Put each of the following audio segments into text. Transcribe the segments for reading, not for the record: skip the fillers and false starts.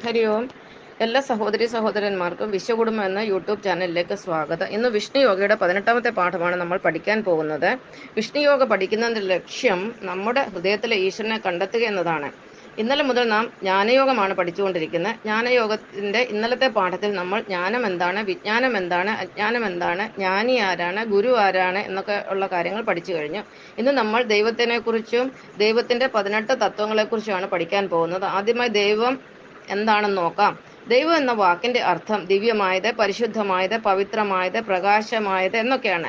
ഹരി ഓം. എല്ലാ സഹോദരി സഹോദരന്മാർക്കും വിശ്വകുടുംബം എന്ന യൂട്യൂബ് ചാനലിലേക്ക് സ്വാഗതം. ഇന്ന് വിഷ്ണു യോഗയുടെ 18ാമത്തെ പാഠമാണ് നമ്മൾ പഠിക്കാൻ പോകുന്നത്. വിഷ്ണു യോഗ പഠിക്കുന്നതിന്റെ ലക്ഷ്യം നമ്മുടെ ഹൃദയത്തിലെ ഈശ്വരനെ കണ്ടെത്തുക എന്നതാണ്. ഇന്നലെ മുതൽ നാം ജ്ഞാനയോഗമാണ് പഠിച്ചുകൊണ്ടിരിക്കുന്നത്. ജ്ഞാനയോഗത്തിന്റെ ഇന്നലത്തെ പാഠത്തിൽ നമ്മൾ ജ്ഞാനം എന്താണ്, വിജ്ഞാനം എന്താണ്, അജ്ഞാനം എന്താണ്, ജ്ഞാനി ആരാണ്, ഗുരു ആരാണ് എന്നൊക്കെ ഉള്ള കാര്യങ്ങൾ പഠിച്ചു കഴിഞ്ഞു. ഇന്ന് നമ്മൾ ദൈവത്തിനെ കുറിച്ചും ദൈവത്തിന്റെ 18 തത്വങ്ങളെക്കുറിച്ചുമാണ് പഠിക്കാൻ പോകുന്നത്. ആദ്യമായി ദൈവം എന്താണെന്ന് നോക്കാം. ദൈവം എന്ന വാക്കിന്റെ അർത്ഥം ദിവ്യമായത്, പരിശുദ്ധമായത്, പവിത്രമായത്, പ്രകാശമായത് എന്നൊക്കെയാണ്.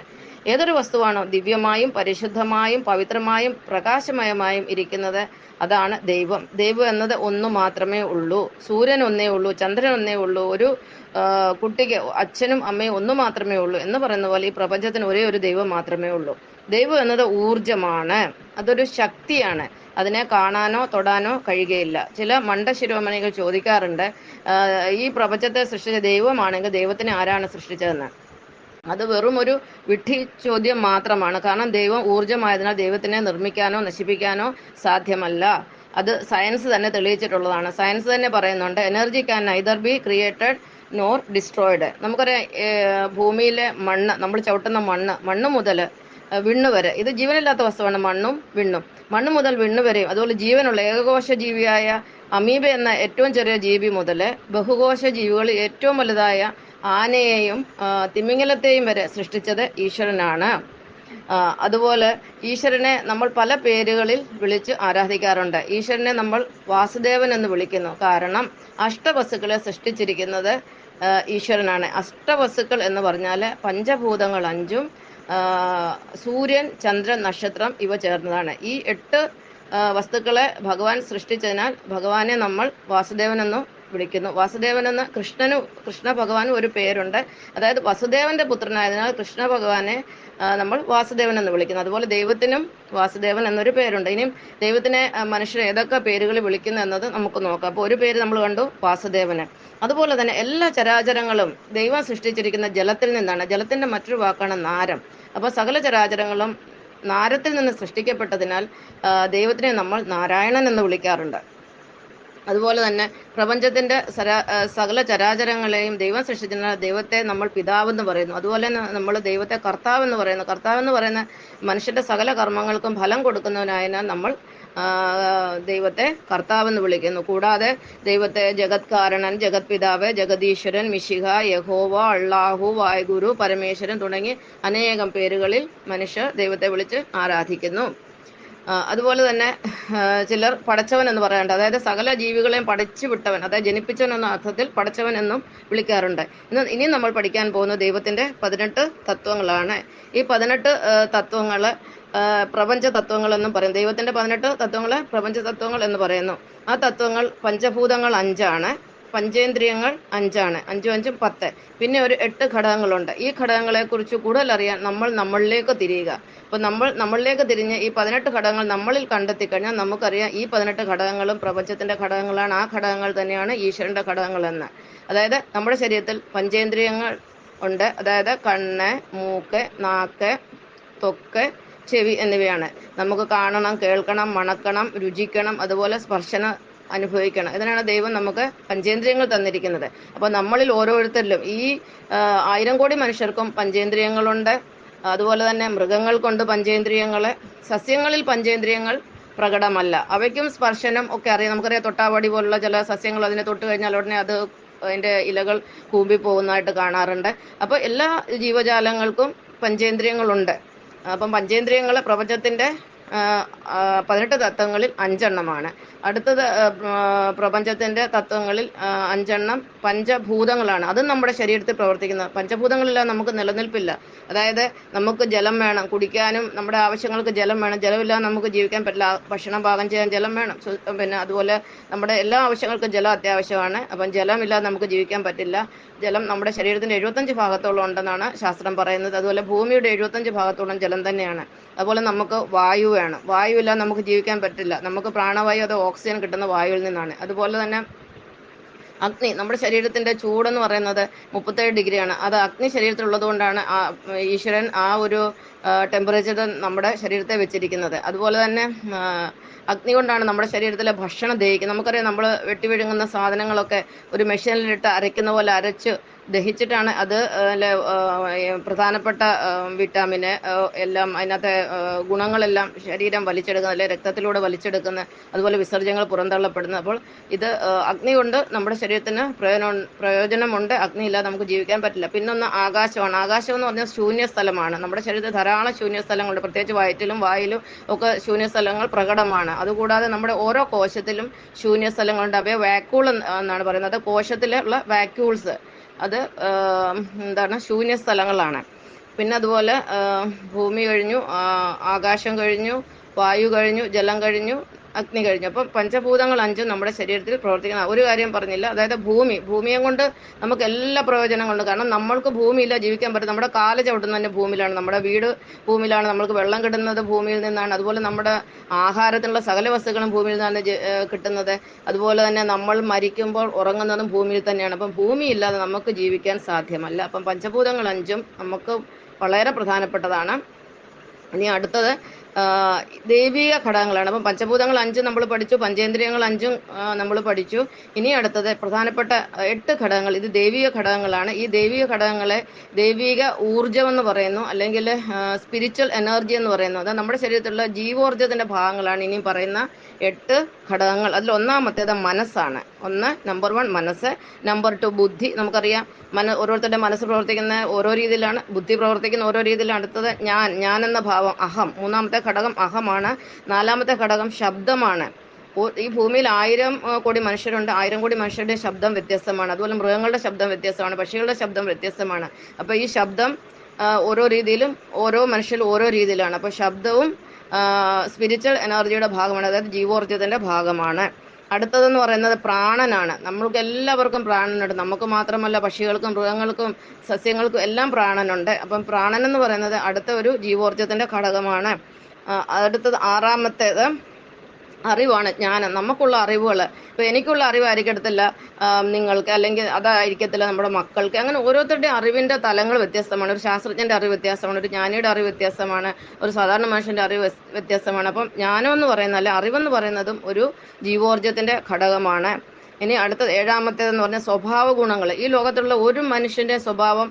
ഏതൊരു വസ്തുവാണോ ദിവ്യമായും പരിശുദ്ധമായും പവിത്രമായും പ്രകാശമയമായും ഇരിക്കുന്നത് അതാണ് ദൈവം. ദൈവം എന്നത് ഒന്ന് മാത്രമേ ഉള്ളൂ. സൂര്യൻ ഒന്നേ ഉള്ളൂ, ചന്ദ്രൻ ഒന്നേ ഉള്ളൂ, ഒരു കുട്ടിക്ക് അച്ഛനും അമ്മയും ഒന്ന് മാത്രമേ ഉള്ളൂ എന്ന് പറയുന്ന പോലെ ഈ പ്രപഞ്ചത്തിന് ഒരേ ഒരു ദൈവം മാത്രമേ ഉള്ളൂ. ദൈവം എന്നത് ഊർജമാണ്, അതൊരു ശക്തിയാണ്. അതിനെ കാണാനോ തൊടാനോ കഴിയുകയില്ല. ചില മണ്ടശിരോമണികൾ ചോദിക്കാറുണ്ട്, ഈ പ്രപഞ്ചത്തെ സൃഷ്ടിച്ച ദൈവമാണെങ്കിൽ ദൈവത്തിനെ ആരാണ് സൃഷ്ടിച്ചതെന്ന്. അത് വെറും ഒരു വിഡ്ഢി ചോദ്യം മാത്രമാണ്. കാരണം ദൈവം ഊർജമായതിനാൽ ദൈവത്തിനെ നിർമ്മിക്കാനോ നശിപ്പിക്കാനോ സാധ്യമല്ല. അത് സയൻസ് തന്നെ തെളിയിച്ചിട്ടുള്ളതാണ്. സയൻസ് തന്നെ പറയുന്നുണ്ട്, energy can neither be created nor destroyed. നമുക്കറിയാം, ഭൂമിയിലെ മണ്ണ്, നമ്മൾ ചവിട്ടുന്ന മണ്ണ് മുതൽ വിണ്ണ് വരെ, ഇത് ജീവനില്ലാത്ത വസ്തുവാണ്. മണ്ണും വിണ്ണും, മണ്ണ് മുതൽ വിണ്ണ് വരെയും, അതുപോലെ ജീവനുള്ള ഏകകോശ ജീവിയായ അമീബ എന്ന ഏറ്റവും ചെറിയ ജീവി മുതൽ ബഹുകോശ ജീവികളിൽ ഏറ്റവും വലുതായ ആനയെയും തിമിംഗലത്തെയും വരെ സൃഷ്ടിച്ചത് ഈശ്വരനാണ്. അതുപോലെ ഈശ്വരനെ നമ്മൾ പല പേരുകളിൽ വിളിച്ച് ആരാധിക്കാറുണ്ട്. ഈശ്വരനെ നമ്മൾ വാസുദേവൻ എന്ന് വിളിക്കുന്നു. കാരണം അഷ്ടവസ്തുക്കളെ സൃഷ്ടിച്ചിരിക്കുന്നത് ഈശ്വരനാണ്. അഷ്ടവസ്തുക്കൾ എന്ന് പറഞ്ഞാൽ പഞ്ചഭൂതങ്ങൾ 5ഉം സൂര്യൻ, ചന്ദ്രൻ, നക്ഷത്രം ഇവ ചേർന്നതാണ്. ഈ 8 വസ്തുക്കളെ ഭഗവാൻ സൃഷ്ടിച്ചതിനാൽ ഭഗവാനെ നമ്മൾ വാസുദേവൻ എന്നും വിളിക്കുന്നു. വാസുദേവൻ എന്ന കൃഷ്ണ ഭഗവാനും ഒരു പേരുണ്ട്. അതായത് വസുദേവന്റെ പുത്രനായതിനാൽ കൃഷ്ണ ഭഗവാനെ നമ്മൾ വാസുദേവൻ എന്ന് വിളിക്കുന്നു. അതുപോലെ ദൈവത്തിനും വാസുദേവൻ എന്നൊരു പേരുണ്ട്. ഇനിയും ദൈവത്തിനെ മനുഷ്യർ ഏതൊക്കെ പേരുകളിൽ വിളിക്കുന്നു എന്നത് നമുക്ക് നോക്കാം. അപ്പോൾ ഒരു പേര് നമ്മൾ കണ്ടു, വാസുദേവന്. അതുപോലെ തന്നെ എല്ലാ ചരാചരങ്ങളും ദൈവം സൃഷ്ടിച്ചിരിക്കുന്ന ജലത്തിൽ നിന്നാണ്. ജലത്തിന്റെ മറ്റൊരു വാക്കാണ് നാരം. അപ്പോൾ സകല ചരാചരങ്ങളും നാരത്തിൽ നിന്ന് സൃഷ്ടിക്കപ്പെട്ടതിനാൽ ദൈവത്തിനെ നമ്മൾ നാരായണൻ എന്ന് വിളിക്കാറുണ്ട്. അതുപോലെ തന്നെ പ്രപഞ്ചത്തിന്റെ സകല ചരാചരങ്ങളെയും ദൈവം സൃഷ്ടിച്ചതിനാൽ ദൈവത്തെ നമ്മൾ പിതാവെന്ന് പറയുന്നു. അതുപോലെ തന്നെ നമ്മൾ ദൈവത്തെ കർത്താവെന്ന് പറയുന്നു. കർത്താവെന്ന് പറയുന്ന മനുഷ്യന്റെ സകല കർമ്മങ്ങൾക്കും ഫലം കൊടുക്കുന്നതിനായതിനാൽ നമ്മൾ ദൈവത്തെ കർത്താവെന്ന് വിളിക്കുന്നു. കൂടാതെ ദൈവത്തെ ജഗത് കാരണൻ, ജഗത് പിതാവ്, ജഗദീശ്വരൻ, മിശിഹ, യഹോവ, അള്ളാഹു, വായുഗുരു, പരമേശ്വരൻ തുടങ്ങി അനേകം പേരുകളിൽ മനുഷ്യർ ദൈവത്തെ വിളിച്ച് ആരാധിക്കുന്നു. അതുപോലെ തന്നെ ചിലർ പടച്ചവൻ എന്ന് പറയാറുണ്ട്. അതായത് സകല ജീവികളെയും പഠിച്ചു വിട്ടവൻ, അതായത് ജനിപ്പിച്ചവൻ എന്ന അർത്ഥത്തിൽ പടച്ചവൻ എന്നും വിളിക്കാറുണ്ട്. ഇനി നമ്മൾ പഠിക്കാൻ പോകുന്ന ദൈവത്തിന്റെ 18 തത്വങ്ങളാണ്. ഈ 18 തത്വങ്ങൾ പ്രപഞ്ച തത്വങ്ങൾ എന്നും പറയും. ദൈവത്തിന്റെ 18 തത്വങ്ങളെ പ്രപഞ്ച തത്വങ്ങൾ എന്ന് പറയുന്നു. ആ തത്വങ്ങൾ പഞ്ചഭൂതങ്ങൾ 5ആണ്, പഞ്ചേന്ദ്രിയങ്ങൾ 5ആണ്, 5ഉം 5ഉം 10. പിന്നെ ഒരു 8 ഘടകങ്ങളുണ്ട്. ഈ ഘടകങ്ങളെ കുറിച്ച് കൂടുതൽ അറിയാൻ നമ്മൾ നമ്മളിലേക്ക് തിരിയുക. അപ്പോൾ നമ്മളിലേക്ക് തിരിഞ്ഞ് ഈ 18 ഘടകങ്ങൾ നമ്മളിൽ കണ്ടെത്തി കഴിഞ്ഞാൽ നമുക്കറിയാം ഈ 18 ഘടകങ്ങളും പ്രപഞ്ചത്തിന്റെ ഘടകങ്ങളാണ്. ആ ഘടകങ്ങൾ തന്നെയാണ് ഈശ്വരന്റെ ഘടകങ്ങളെന്ന്. അതായത് നമ്മുടെ ശരീരത്തിൽ പഞ്ചേന്ദ്രിയങ്ങൾ ഉണ്ട്. അതായത് കണ്ണ്, മൂക്ക്, നാക്ക്, ത്വക്ക്, ചെവി എന്നിവയാണ്. നമുക്ക് കാണണം, കേൾക്കണം, മണക്കണം, രുചിക്കണം, അതുപോലെ സ്പർശനം അനുഭവിക്കണം. ഇതിനാണ് ദൈവം നമുക്ക് പഞ്ചേന്ദ്രിയങ്ങൾ തന്നിരിക്കുന്നത്. അപ്പോൾ നമ്മളിൽ ഓരോരുത്തരിലും ഈ 1000 കോടി മനുഷ്യർക്കും പഞ്ചേന്ദ്രിയങ്ങളുണ്ട്. അതുപോലെ തന്നെ മൃഗങ്ങൾക്കുണ്ട് പഞ്ചേന്ദ്രിയങ്ങൾ. സസ്യങ്ങളിൽ പഞ്ചേന്ദ്രിയങ്ങൾ പ്രകടമല്ല. അവയ്ക്കും സ്പർശനം ഒക്കെ അറിയാം. നമുക്കറിയാം, തൊട്ടാവാടി പോലുള്ള ചില സസ്യങ്ങൾ അതിനെ തൊട്ട് കഴിഞ്ഞാൽ ഉടനെ അതിന്റെ ഇലകൾ കൂമ്പി പോകുന്നതായിട്ട് കാണാറുണ്ട്. അപ്പോൾ എല്ലാ ജീവജാലങ്ങൾക്കും പഞ്ചേന്ദ്രിയങ്ങളുണ്ട്. അപ്പം പഞ്ചേന്ദ്രിയങ്ങൾ പ്രപഞ്ചത്തിന്റെ 18 തത്വങ്ങളിൽ 5 എണ്ണമാണ്. അടുത്തത് പ്രപഞ്ചത്തിന്റെ തത്വങ്ങളിൽ 5 എണ്ണം പഞ്ചഭൂതങ്ങളാണ്. അതും നമ്മുടെ ശരീരത്തിൽ പ്രവർത്തിക്കുന്നത്. പഞ്ചഭൂതങ്ങളില്ലാതെ നമുക്ക് നിലനിൽപ്പില്ല. അതായത് നമുക്ക് ജലം വേണം, കുടിക്കാനും നമ്മുടെ ആവശ്യങ്ങൾക്ക് ജലം വേണം. ജലമില്ലാതെ നമുക്ക് ജീവിക്കാൻ പറ്റില്ല. ഭക്ഷണം പാകം ചെയ്യാൻ ജലം വേണം. പിന്നെ അതുപോലെ നമ്മുടെ എല്ലാ ആവശ്യങ്ങൾക്കും ജലം അത്യാവശ്യമാണ്. അപ്പം ജലമില്ലാതെ നമുക്ക് ജീവിക്കാൻ പറ്റില്ല. ജലം നമ്മുടെ ശരീരത്തിന്റെ 75 ഭാഗത്തോളം ഉണ്ടെന്നാണ് ശാസ്ത്രം പറയുന്നത്. അതുപോലെ ഭൂമിയുടെ 75 ഭാഗത്തോളം ജലം തന്നെയാണ്. അതുപോലെ നമുക്ക് വായു വേണം. വായു ഇല്ലാതെ നമുക്ക് ജീവിക്കാൻ പറ്റില്ല. നമുക്ക് പ്രാണവായു, അത് ഓക്സിജൻ കിട്ടുന്ന വായുവിൽ നിന്നാണ്. അതുപോലെ തന്നെ അഗ്നി, നമ്മുടെ ശരീരത്തിന്റെ ചൂടെന്ന് പറയുന്നത് 37 ഡിഗ്രിയാണ്. അത് അഗ്നി ശരീരത്തിലുള്ളത് കൊണ്ടാണ് ഈശ്വരൻ ആ ഒരു ടെമ്പറേച്ചർ നമ്മുടെ ശരീരത്തെ വെച്ചിരിക്കുന്നത്. അതുപോലെ തന്നെ അഗ്നി കൊണ്ടാണ് നമ്മുടെ ശരീരത്തിലെ ഭക്ഷണം ദഹിക്കുന്നത്. നമുക്കറിയാം, നമ്മൾ വെട്ടി വിഴുങ്ങുന്ന സാധനങ്ങളൊക്കെ ഒരു മെഷീനിലിട്ട് അരയ്ക്കുന്ന പോലെ അരച്ച് ദഹിച്ചിട്ടാണ് അത് പ്രധാനപ്പെട്ട വിറ്റാമിന് എല്ലാം അതിനകത്തെ ഗുണങ്ങളെല്ലാം ശരീരം വലിച്ചെടുക്കുന്നത്, അല്ലെ രക്തത്തിലൂടെ വലിച്ചെടുക്കുന്നത്, അതുപോലെ വിസർജ്യങ്ങൾ പുറന്തള്ളപ്പെടുന്നത്. അപ്പോൾ ഇത് അഗ്നി കൊണ്ട് നമ്മുടെ ശരീരത്തിന് പ്രയോജനമുണ്ട്. അഗ്നി ഇല്ലാതെ നമുക്ക് ജീവിക്കാൻ പറ്റില്ല. പിന്നൊന്ന് ആകാശമാണ്. ആകാശം എന്ന് പറഞ്ഞാൽ ശൂന്യ സ്ഥലമാണ്. നമ്മുടെ ശരീരത്തിൽ ധാരാളം ശൂന്യ സ്ഥലങ്ങളുണ്ട്, പ്രത്യേകിച്ച് വയറ്റിലും വായിലും ഒക്കെ ശൂന്യ സ്ഥലങ്ങൾ പ്രകടമാണ്. അതുകൂടാതെ നമ്മുടെ ഓരോ കോശത്തിലും ശൂന്യ സ്ഥലങ്ങളുണ്ട്. അവയെ വാക്യൂൾ എന്നാണ് പറയുന്നത്. കോശത്തിലുള്ള വാക്യൂൾസ് അത് എന്താണ്, ശൂന്യ സ്ഥലങ്ങളാണ്. പിന്നെ അതുപോലെ ഭൂമി കഴിഞ്ഞു, ആകാശം കഴിഞ്ഞു, വായു കഴിഞ്ഞു, ജലം കഴിഞ്ഞു, അഗ്നി കഴിഞ്ഞു. അപ്പം പഞ്ചഭൂതങ്ങൾ അഞ്ചും നമ്മുടെ ശരീരത്തിൽ പ്രവർത്തിക്കുന്ന ഒരു കാര്യം പറഞ്ഞില്ല. അതായത് ഭൂമിയെ കൊണ്ട് നമുക്ക് എല്ലാ പ്രയോജനങ്ങളുണ്ട്. കാരണം നമ്മൾക്ക് ഭൂമിയില്ല ജീവിക്കാൻ പറ്റും. നമ്മുടെ കാല് ചവിട്ടുന്നത് തന്നെ ഭൂമിയിലാണ്, നമ്മുടെ വീട് ഭൂമിയിലാണ്, നമ്മൾക്ക് വെള്ളം കിട്ടുന്നത് ഭൂമിയിൽ നിന്നാണ്. അതുപോലെ നമ്മുടെ ആഹാരത്തിനുള്ള സകല വസ്തുക്കളും ഭൂമിയിൽ നിന്നാണ് കിട്ടുന്നത്. അതുപോലെ തന്നെ നമ്മൾ മരിക്കുമ്പോൾ ഉറങ്ങുന്നതും ഭൂമിയിൽ തന്നെയാണ്. അപ്പം ഭൂമിയില്ലാതെ നമുക്ക് ജീവിക്കാൻ സാധ്യമല്ല. അപ്പം പഞ്ചഭൂതങ്ങൾ അഞ്ചും നമുക്ക് വളരെ പ്രധാനപ്പെട്ടതാണ്. ഇനി അടുത്തത് ദൈവിക ഘടകങ്ങളാണ്. അപ്പം പഞ്ചഭൂതങ്ങൾ അഞ്ചും നമ്മൾ പഠിച്ചു, പഞ്ചേന്ദ്രിയങ്ങൾ അഞ്ചും നമ്മൾ പഠിച്ചു. ഇനി അടുത്തത് പ്രധാനപ്പെട്ട 8 ഘടകങ്ങൾ. ഇത് ദൈവിക ഘടകങ്ങളാണ്. ഈ ദൈവിക ഘടകങ്ങളെ ദൈവിക ഊർജം എന്ന് പറയുന്നു, അല്ലെങ്കിൽ സ്പിരിച്വൽ എനർജി എന്ന് പറയുന്നു. അത് നമ്മുടെ ശരീരത്തിലുള്ള ജീവോർജത്തിന്റെ ഭാഗങ്ങളാണ് ഇനിയും പറയുന്ന 8 ഘടകങ്ങൾ. അതിൽ ഒന്നാമത്തേത് മനസ്സാണ്. നമ്പർ 1 മനസ്സ്. നമ്പർ 2 ബുദ്ധി. നമുക്കറിയാം, ഓരോരുത്തരുടെ മനസ്സ് പ്രവർത്തിക്കുന്ന ഓരോ രീതിയിലാണ്, ബുദ്ധി പ്രവർത്തിക്കുന്ന ഓരോ രീതിയിലാണ്. അടുത്തത് ഞാൻ എന്ന ഭാവം, അഹം. മൂന്നാമത്തെ ഘടകം അഹമാണ്. നാലാമത്തെ ഘടകം ശബ്ദമാണ്. ഈ ഭൂമിയിൽ 1000 കോടി മനുഷ്യരുണ്ട്. 1000 കോടി മനുഷ്യരുടെ ശബ്ദം വ്യത്യസ്തമാണ്. അതുപോലെ മൃഗങ്ങളുടെ ശബ്ദം വ്യത്യസ്തമാണ്, പക്ഷികളുടെ ശബ്ദം വ്യത്യസ്തമാണ്. അപ്പൊ ഈ ശബ്ദം ഓരോ രീതിയിലും ഓരോ മനുഷ്യരും ഓരോ രീതിയിലാണ്. അപ്പൊ ശബ്ദവും സ്പിരിച്വൽ എനർജിയുടെ ഭാഗമാണ്, അതായത് ജീവോർജത്തിന്റെ ഭാഗമാണ്. അടുത്തതെന്ന് പറയുന്നത് പ്രാണനാണ്. നമ്മൾക്ക് എല്ലാവർക്കും പ്രാണനുണ്ട്. നമുക്ക് മാത്രമല്ല, പക്ഷികൾക്കും മൃഗങ്ങൾക്കും സസ്യങ്ങൾക്കും എല്ലാം പ്രാണനുണ്ട്. അപ്പം പ്രാണൻ എന്ന് പറയുന്നത് അടുത്ത ഒരു ജീവോർജത്തിന്റെ ഘടകമാണ്. അടുത്തത് ആറാമത്തേത് അറിവാണ്, ജ്ഞാനം. നമുക്കുള്ള അറിവുകൾ, ഇപ്പൊ എനിക്കുള്ള അറിവായിരിക്കത്തില്ല നിങ്ങൾക്ക്, അല്ലെങ്കിൽ അതായിരിക്കത്തില്ല നമ്മുടെ മക്കൾക്ക്. അങ്ങനെ ഓരോരുത്തരുടെ അറിവിന്റെ തലങ്ങൾ വ്യത്യസ്തമാണ്. ഒരു ശാസ്ത്രജ്ഞന്റെ അറിവ് വ്യത്യാസമാണ്, ഒരു ജ്ഞാനിയുടെ അറിവ് വ്യത്യാസമാണ്, ഒരു സാധാരണ മനുഷ്യന്റെ അറിവ് വ്യത്യസ്തമാണ്. അപ്പം ജ്ഞാനം എന്ന് പറയുന്നത്, അല്ലെ അറിവെന്ന് പറയുന്നതും ഒരു ജീവോർജത്തിന്റെ ഘടകമാണ്. ഇനി അടുത്തത് ഏഴാമത്തേതെന്ന് പറഞ്ഞാൽ സ്വഭാവ ഗുണങ്ങൾ. ഈ ലോകത്തുള്ള ഒരു മനുഷ്യന്റെ സ്വഭാവം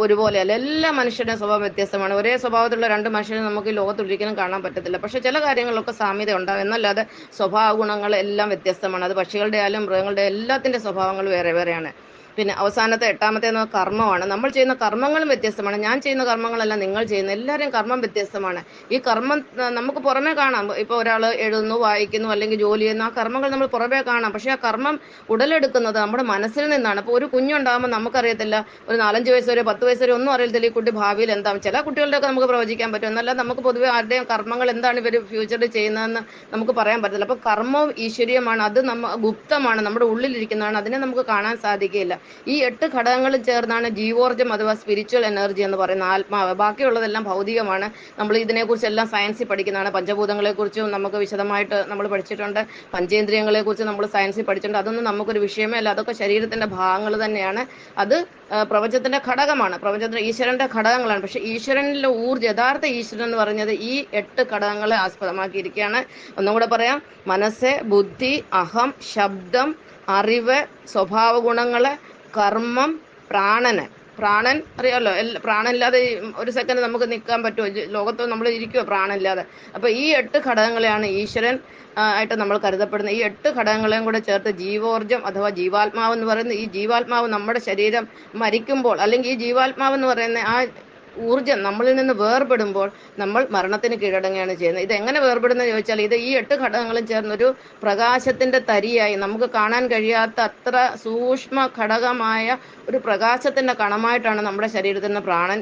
ഒരുപോലെയല്ല. എല്ലാ മനുഷ്യരുടെയും സ്വഭാവം വ്യത്യസ്തമാണ്. ഒരേ സ്വഭാവത്തിലുള്ള 2 മനുഷ്യരെ നമുക്ക് ഈ ലോകത്ത് ഒരിക്കലും കാണാൻ പറ്റത്തില്ല. പക്ഷെ ചില കാര്യങ്ങളിലൊക്കെ സാമ്യത ഉണ്ടാകും, എന്നല്ലാതെ സ്വഭാവ ഗുണങ്ങൾ എല്ലാം വ്യത്യസ്തമാണ്. അത് പക്ഷികളുടെ ആയാലും മൃഗങ്ങളുടെ എല്ലാത്തിന്റെ സ്വഭാവങ്ങൾ വേറെ വേറെയാണ്. പിന്നെ അവസാനത്തെ 8ാമത്തേന്ന് കർമ്മമാണ്. നമ്മൾ ചെയ്യുന്ന കർമ്മങ്ങളും വ്യത്യസ്തമാണ്. ഞാൻ ചെയ്യുന്ന കർമ്മങ്ങളല്ല നിങ്ങൾ ചെയ്യുന്ന, എല്ലാവരും കർമ്മം വ്യത്യസ്തമാണ്. ഈ കർമ്മം നമുക്ക് പുറമേ കാണാം. ഇപ്പോൾ ഒരാൾ എഴുതുന്നു, വായിക്കുന്നു, അല്ലെങ്കിൽ ജോലി ചെയ്യുന്നു, ആ കർമ്മങ്ങൾ നമ്മൾ പുറമേ കാണാം. പക്ഷെ ആ കർമ്മം ഉടലെടുക്കുന്നത് നമ്മുടെ മനസ്സിൽ നിന്നാണ്. അപ്പോൾ ഒരു കുഞ്ഞുണ്ടാകുമ്പോൾ നമുക്കറിയത്തില്ല, ഒരു 4-5 വയസ്സ് വരെ 10 വയസ്സ് വരെ ഒന്നും അറിയത്തില്ല ഈ കുട്ടി ഭാവിയിൽ എന്താകും. ചില കുട്ടികളുടെയൊക്കെ നമുക്ക് പ്രവചിക്കാൻ പറ്റും, എന്നല്ല നമുക്ക് പൊതുവെ ആരുടെയും കർമ്മങ്ങൾ എന്താണ് ഇവർ ഫ്യൂച്ചറിൽ ചെയ്യുന്നതെന്ന് നമുക്ക് പറയാൻ പറ്റില്ല. അപ്പോൾ കർമ്മവും ഈശ്വരീയമാണ്, അത് ഗുപ്തമാണ്, നമ്മുടെ ഉള്ളിലിരിക്കുന്നതാണ്, അതിനെ നമുക്ക് കാണാൻ സാധിക്കില്ല. ഈ 8 ഘടകങ്ങളും ചേർന്നാണ് ജീവോർജം അഥവാ സ്പിരിച്വൽ എനർജി എന്ന് പറയുന്ന ആത്മാവ്. ബാക്കിയുള്ളതെല്ലാം ഭൗതികമാണ്. നമ്മൾ ഇതിനെക്കുറിച്ചെല്ലാം സയൻസിൽ പഠിക്കുന്നതാണ്. പഞ്ചഭൂതങ്ങളെക്കുറിച്ചും നമുക്ക് വിശദമായിട്ട് നമ്മൾ പഠിച്ചിട്ടുണ്ട്. പഞ്ചേന്ദ്രിയങ്ങളെക്കുറിച്ച് നമ്മൾ സയൻസിൽ പഠിച്ചിട്ടുണ്ട്. അതൊന്നും നമുക്കൊരു വിഷയമേ അല്ല, അതൊക്കെ ശരീരത്തിന്റെ ഭാഗങ്ങൾ തന്നെയാണ്. അത് പ്രപഞ്ചത്തിന്റെ ഘടകമാണ്, പ്രപഞ്ചത്തിന്റെ ഈശ്വരന്റെ ഘടകങ്ങളാണ്. പക്ഷെ ഈശ്വരനിലെ യഥാർത്ഥ ഈശ്വരൻ എന്ന് പറഞ്ഞത് ഈ 8 ഘടകങ്ങളെ ആസ്പദമാക്കിയിരിക്കുകയാണ്. ഒന്നും കൂടെ പറയാം: മനസ്സ്, ബുദ്ധി, അഹം, ശബ്ദം, അറിവ്, സ്വഭാവ ഗുണങ്ങള്, കർമ്മം, പ്രാണൻ അറിയാമല്ലോ. പ്രാണനില്ലാതെ ഒരു സെക്കൻഡ് നമുക്ക് നിൽക്കാൻ പറ്റുമോ? ലോകത്ത് നമ്മൾ ഇരിക്കുമോ പ്രാണനില്ലാതെ? അപ്പൊ ഈ 8 ഘടകങ്ങളെയാണ് ഈശ്വരൻ ആയിട്ട് നമ്മൾ കരുതപ്പെടുന്നത്. ഈ 8 ഘടകങ്ങളെയും കൂടെ ചേർത്ത് ജീവോർജം അഥവാ ജീവാത്മാവ് എന്ന് പറയുന്നത്, ഈ ജീവാത്മാവ് നമ്മുടെ ശരീരം മരിക്കുമ്പോൾ, അല്ലെങ്കിൽ ഈ ജീവാത്മാവ് എന്ന് പറയുന്ന ആ ഊർജം നമ്മളിൽ നിന്ന് വേർപെടുമ്പോൾ നമ്മൾ മരണത്തിന് കീഴടങ്ങുകയാണ് ചെയ്യുന്നത്. ഇത് എങ്ങനെ വേർപെടുന്നത് ചോദിച്ചാൽ, ഇത് ഈ 8 ഘടകങ്ങളും ചേർന്നൊരു പ്രകാശത്തിന്റെ തരിയായി, നമുക്ക് കാണാൻ കഴിയാത്ത അത്ര സൂക്ഷ്മ ഘടകമായ ഒരു പ്രകാശത്തിന്റെ കണമായിട്ടാണ് നമ്മുടെ ശരീരത്തിൽ നിന്ന് പ്രാണൻ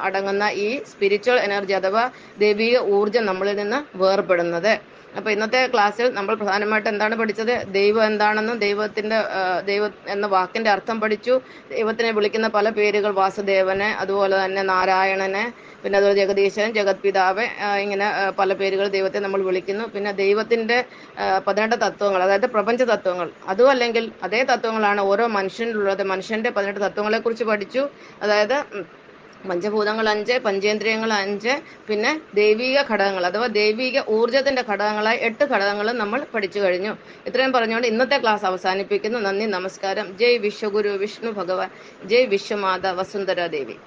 അടങ്ങുന്ന ഈ സ്പിരിച്വൽ എനർജി അഥവാ ദൈവിക ഊർജം നമ്മളിൽ നിന്ന് വേർപെടുന്നത്. അപ്പൊ ഇന്നത്തെ ക്ലാസ്സിൽ നമ്മൾ പ്രധാനമായിട്ട് എന്താണ് പഠിച്ചത്? ദൈവം എന്താണെന്നും ദൈവം എന്ന വാക്കിന്റെ അർത്ഥം പഠിച്ചു. ദൈവത്തിനെ വിളിക്കുന്ന പല പേരുകൾ: വാസുദേവന്, അതുപോലെ തന്നെ നാരായണന്, പിന്നെ അതുപോലെ ജഗദീശൻ, ജഗത്പിതാവ്, ഇങ്ങനെ പല പേരുകൾ ദൈവത്തെ നമ്മൾ വിളിക്കുന്നു. പിന്നെ ദൈവത്തിന്റെ 18 തത്വങ്ങൾ, അതായത് പ്രപഞ്ച തത്വങ്ങൾ, അതും അല്ലെങ്കിൽ അതേ തത്വങ്ങളാണ് ഓരോ മനുഷ്യനിലുള്ളത്. മനുഷ്യന്റെ 18 തത്വങ്ങളെ കുറിച്ച് പഠിച്ചു. അതായത് പഞ്ചഭൂതങ്ങൾ 5, പഞ്ചേന്ദ്രിയങ്ങൾ 5, പിന്നെ ദൈവിക ഘടകങ്ങൾ അഥവാ ദൈവിക ഊർജത്തിന്റെ ഘടകങ്ങളായി 8 ഘടകങ്ങളും നമ്മൾ പഠിച്ചു കഴിഞ്ഞു. ഇത്രയും പറഞ്ഞുകൊണ്ട് ഇന്നത്തെ ക്ലാസ് അവസാനിപ്പിക്കുന്നു. നന്ദി, നമസ്കാരം. ജയ് വിശ്വഗുരു വിഷ്ണു ഭഗവാൻ, ജയ് വിശ്വമാത വസുന്ധര ദേവി.